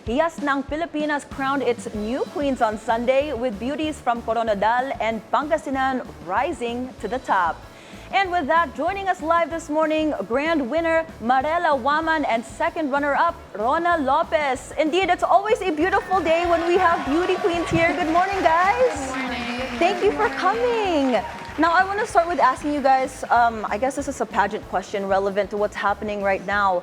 Hiyas ng Pilipinas crowned its new queens on Sunday with beauties from Koronadal and Pangasinan rising to the top. And with that, joining us live this morning, grand winner Marela Juaman and second runner-up Rona Lopez. Indeed, it's always a beautiful day when we have beauty queens here. Good morning, guys. Good morning. Thank you for coming. Now, I want to start with asking you guys, I guess this is a pageant question relevant to what's happening right now.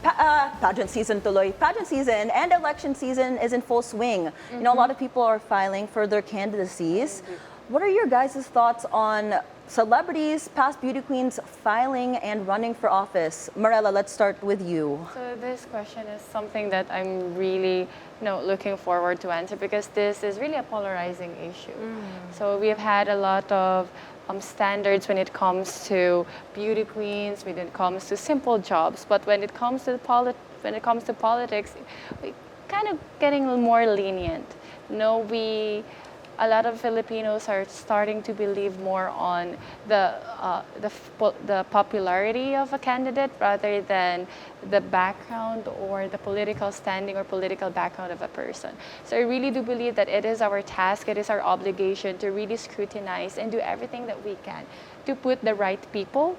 Pageant season tuloy. Pageant season and election season is in full swing. You know, a lot of people are filing for their candidacies. What are your guys' thoughts on celebrities, past beauty queens filing and running for office? Marela, let's start with you. So this question is something that I'm really looking forward to answer because this is really a polarizing issue. So we've had a lot of standards when it comes to beauty queens, when it comes to simple jobs, but when it comes to politics, we kind of getting a little more lenient. A lot of Filipinos are starting to believe more on the popularity of a candidate rather than the background or the political standing or political background of a person. So I really do believe that it is our task, it is our obligation to really scrutinize and do everything that we can to put the right people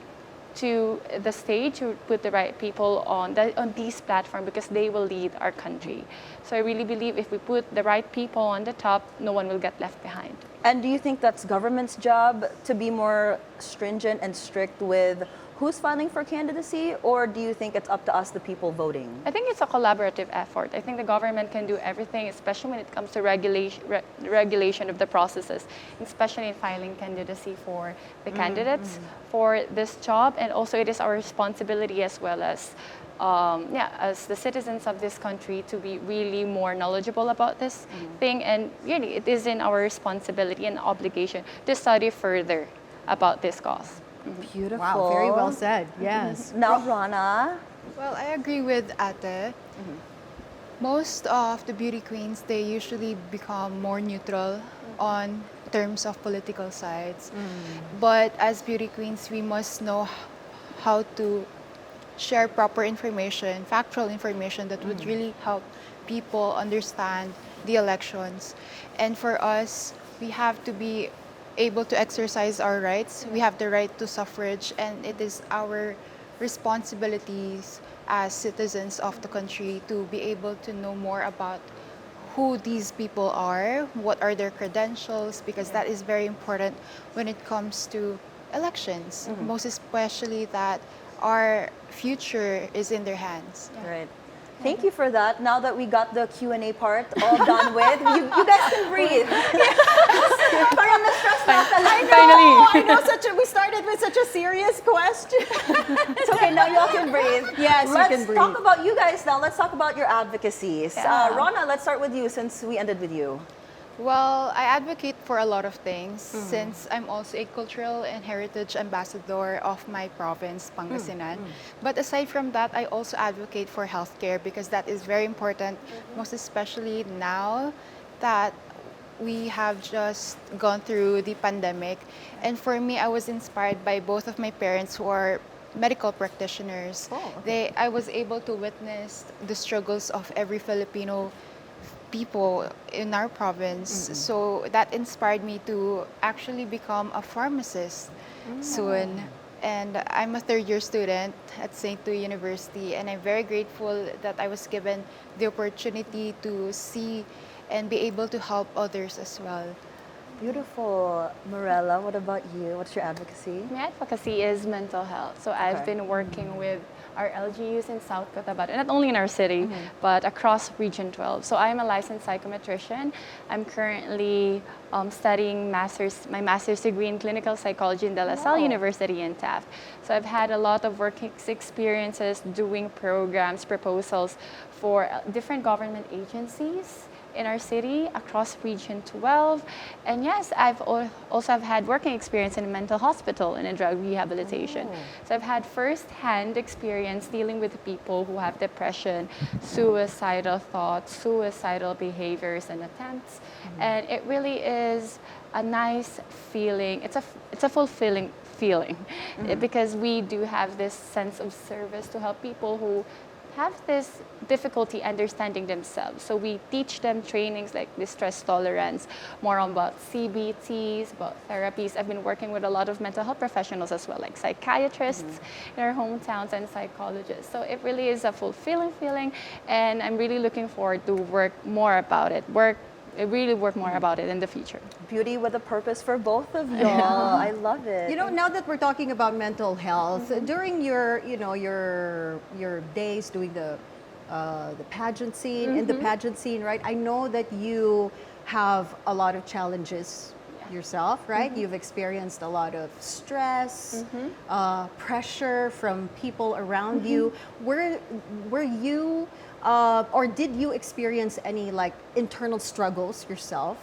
to the stage, to put the right people on these platforms because they will lead our country. So I really believe if we put the right people on the top, no one will get left behind. And do you think that's government's job to be more stringent and strict with who's filing for candidacy, or do you think it's up to us, the people voting? I think it's a collaborative effort. I think the government can do everything, especially when it comes to regulation of the processes, especially in filing candidacy for the candidates for this job. And also it is our responsibility as well as as the citizens of this country to be really more knowledgeable about this thing. And really, it is in our responsibility and obligation to study further about this cause. Beautiful. Wow, very well said. Yes. Now, Rona. Well, I agree with Ate. Most of the beauty queens, they usually become more neutral on terms of political sides. But as beauty queens, we must know how to share proper information, factual information that would really help people understand the elections. And for us, we have to be able to exercise our rights. We have the right to suffrage, and it is our responsibilities as citizens of the country to be able to know more about who these people are, what are their credentials, because that is very important when it comes to elections, most especially that our future is in their hands. Right. Thank you for that. Now that we got the Q&A part all done with, you guys can breathe. Parang na-stress na talaga. Finally. I know, we started with such a serious question. It's okay, now y'all can breathe. Yes, you can breathe. Let's talk about you guys now. Let's talk about your advocacies. Rona, let's start with you since we ended with you. Well, I advocate for a lot of things since I'm also a cultural and heritage ambassador of my province, Pangasinan. But aside from that, I also advocate for healthcare because that is very important, most especially now that we have just gone through the pandemic. And for me, I was inspired by both of my parents who are medical practitioners. I was able to witness the struggles of every Filipino people in our province. So that inspired me to actually become a pharmacist soon. And I'm a third-year student at St. Louis University, and I'm very grateful that I was given the opportunity to see and be able to help others as well. Beautiful. Marela, what about you? What's your advocacy? My advocacy is mental health. So I've been working with our LGUs in South Cotabato, not only in our city, but across Region 12. So I'm a licensed psychometrician. I'm currently studying my master's degree in clinical psychology in De La Salle University in Taft. So I've had a lot of work experiences doing programs, proposals for different government agencies in our city across Region 12. And yes, I've also had working experience in a mental hospital and in drug rehabilitation. So I've had first-hand experience dealing with people who have depression, suicidal thoughts, suicidal behaviors and attempts. And it really is a nice feeling. It's a fulfilling feeling because we do have this sense of service to help people who have this difficulty understanding themselves. So we teach them trainings like the stress tolerance, more about CBTs, about therapies. I've been working with a lot of mental health professionals as well, like psychiatrists in our hometowns and psychologists. So it really is a fulfilling feeling, and I'm really looking forward to work more about it. Really work more about it in the future. Beauty with a purpose for both of y'all. I love it. You know, now that we're talking about mental health, during your, you know, your days doing the pageant scene, in the pageant scene, right? I know that you have a lot of challenges yourself, right? You've experienced a lot of stress, pressure from people around you. Were you or did you experience any like internal struggles yourself?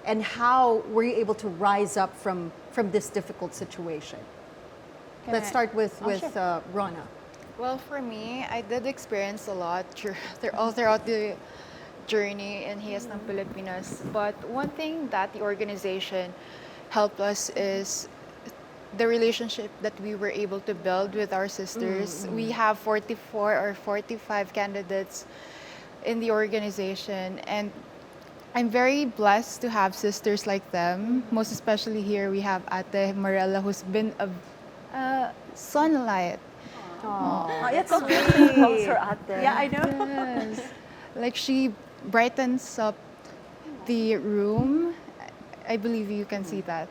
And how were you able to rise up from this difficult situation? Let's start with Rona. Well, for me, I did experience a lot all throughout the journey in Hiyas ng Pilipinas. But one thing that the organization helped us is the relationship that we were able to build with our sisters. We have 44 or 45 candidates in the organization, and I'm very blessed to have sisters like them. Most especially here, we have Ate Marela, who's been a sunlight. Oh, it's so pretty. Calls her ate. Yeah, I know. Yes. Like she brightens up the room. I believe you can see that.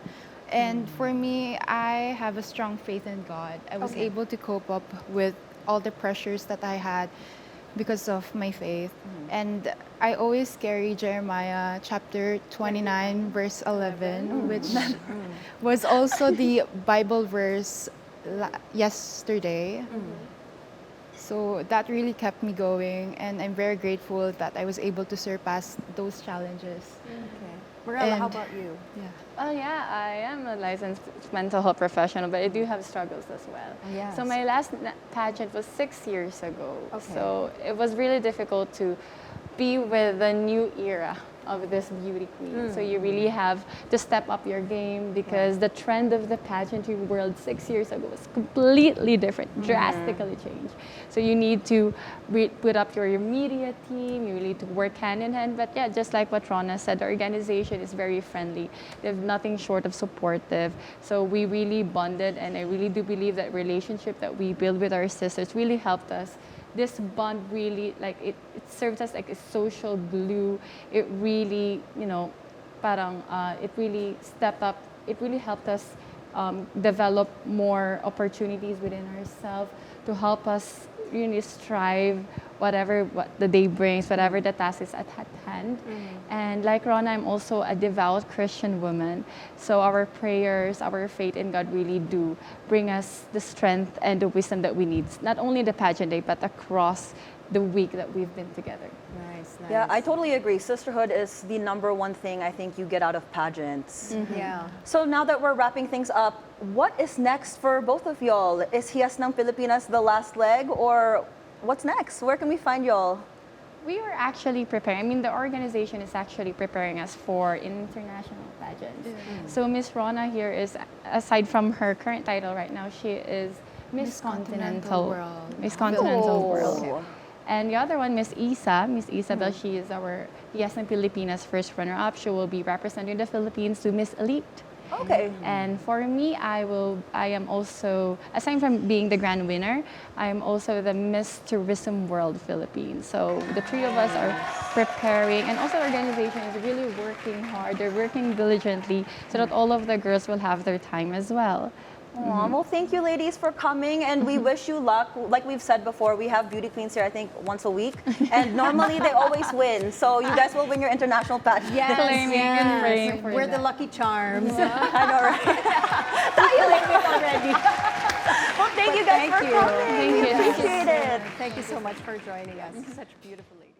And for me, I have a strong faith in God. I was able to cope up with all the pressures that I had because of my faith. And I always carry Jeremiah chapter 29, verse 11, which was also the Bible verse yesterday. So that really kept me going, and I'm very grateful that I was able to surpass those challenges. Marela, how And- about you? Yeah. Well, yeah, I am a licensed mental health professional, but I do have struggles as well. Yes. So my last pageant was 6 years ago. Okay. So it was really difficult to be with the new era of this beauty queen. So you really have to step up your game because the trend of the pageantry world 6 years ago was completely different, drastically changed. So you need to put up your media team, you need to work hand in hand. But yeah, just like what Rona said, the organization is very friendly. They have nothing short of supportive. So we really bonded, and I really do believe that relationship that we build with our sisters really helped us. This bond really, like, it serves us like a social glue. It really, you know, it really stepped up. It really helped us develop more opportunities within ourselves to help us really strive what the day brings, whatever the task is at hand. And like Rona, I'm also a devout Christian woman. So our prayers, our faith in God really do bring us the strength and the wisdom that we need, not only the pageant day, but across the week that we've been together. Nice, nice. Yeah, I totally agree. Sisterhood is the #1 thing I think you get out of pageants. Yeah. So now that we're wrapping things up, what is next for both of y'all? Is Hiyas ng Pilipinas the last leg, or what's next? Where can we find y'all? We are actually preparing. I mean, the organization is actually preparing us for international pageants. So Miss Rona here is, aside from her current title right now, she is Miss Continental World. Miss Continental Oh. World. And the other one, Miss Isabel, she is our Hiyas ng Pilipinas first runner-up. She will be representing the Philippines to Miss Elite. Okay. And for me, I am also, aside from being the grand winner, I am also the Miss Tourism World Philippines. So the three of us are preparing, and also the organization is really working hard. They're working diligently so that all of the girls will have their time as well. Aw, well, thank you, ladies, for coming, and we wish you luck. Like we've said before, we have beauty queens here, I think, once a week, and normally they always win. So you guys will win your international pageant. Yes, Claiming and praying for We're the that. lucky charms. I know, right? Tayo like it already. Well, thank you guys Thank for you. coming. Thank We you. appreciate it. Thank you so much for joining us. Such beautifully.